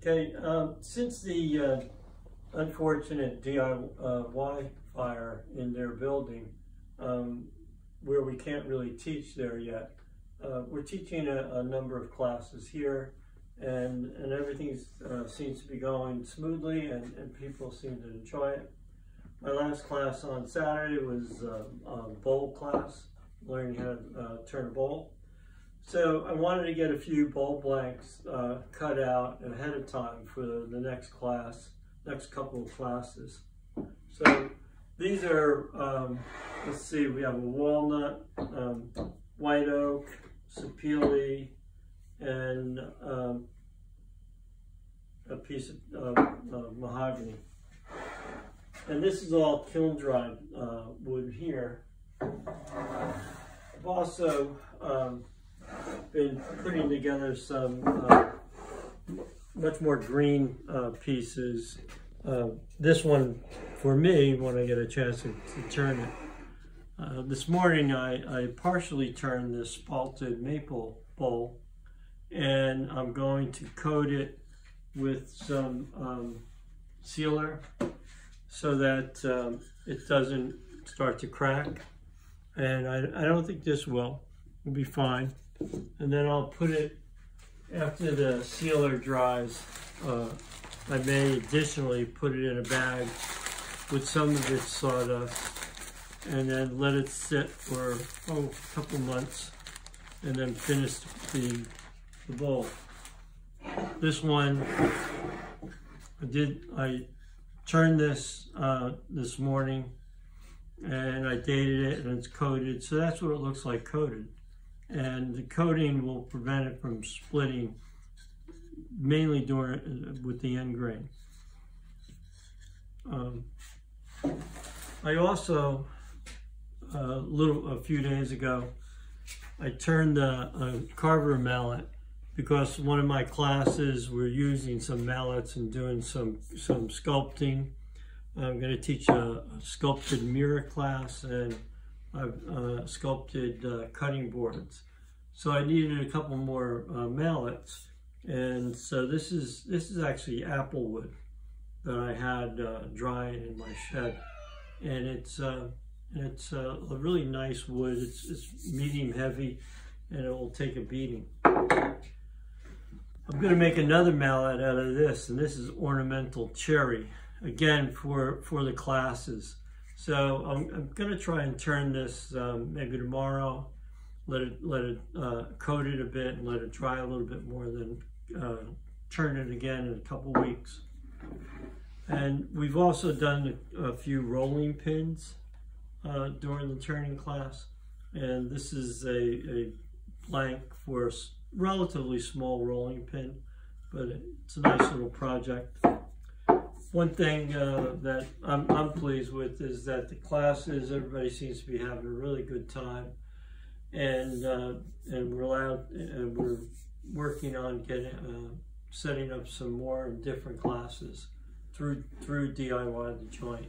Okay, since the unfortunate DIY fire in their building, where we can't really teach there yet, we're teaching a number of classes here, and everything seems to be going smoothly, and people seem to enjoy it. My last class on Saturday was a bowl class, learning how to turn a bowl. So I wanted to get a few bowl blanks cut out ahead of time for the next class, next couple of classes. So these are, let's see, we have a walnut, white oak, sapele, and a piece of mahogany. And this is all kiln dried wood here. I've also been putting together some much more green pieces. This one for me, when I get a chance to turn it. This morning I partially turned this spalted maple bowl, and I'm going to coat it with some sealer so that it doesn't start to crack. And I don't think this will. It'll be fine. And then I'll put it, after the sealer dries, I may additionally put it in a bag with some of its sawdust and then let it sit for a couple months and then finish the bowl. This one, I turned this this morning, and I dated it, and it's coated, so that's what it looks like coated. And the coating will prevent it from splitting, mainly with the end grain. I also, a few days ago, I turned a carver mallet, because one of my classes we're using some mallets and doing some sculpting. I'm going to teach a sculpted mirror class, and I've sculpted cutting boards. So I needed a couple more mallets, and so this is actually apple wood that I had drying in my shed, and it's a really nice wood. It's medium heavy, and it will take a beating. I'm going to make another mallet out of this, and this is ornamental cherry, again for the classes. So I'm going to try and turn this maybe tomorrow, let it coat it a bit and let it dry a little bit more, then turn it again in a couple weeks. And we've also done a few rolling pins during the turning class, and this is a blank for a relatively small rolling pin, but it's a nice little project. One thing that I'm pleased with is that the classes, everybody seems to be having a really good time, and we're working on setting up some more different classes through DIY the joint.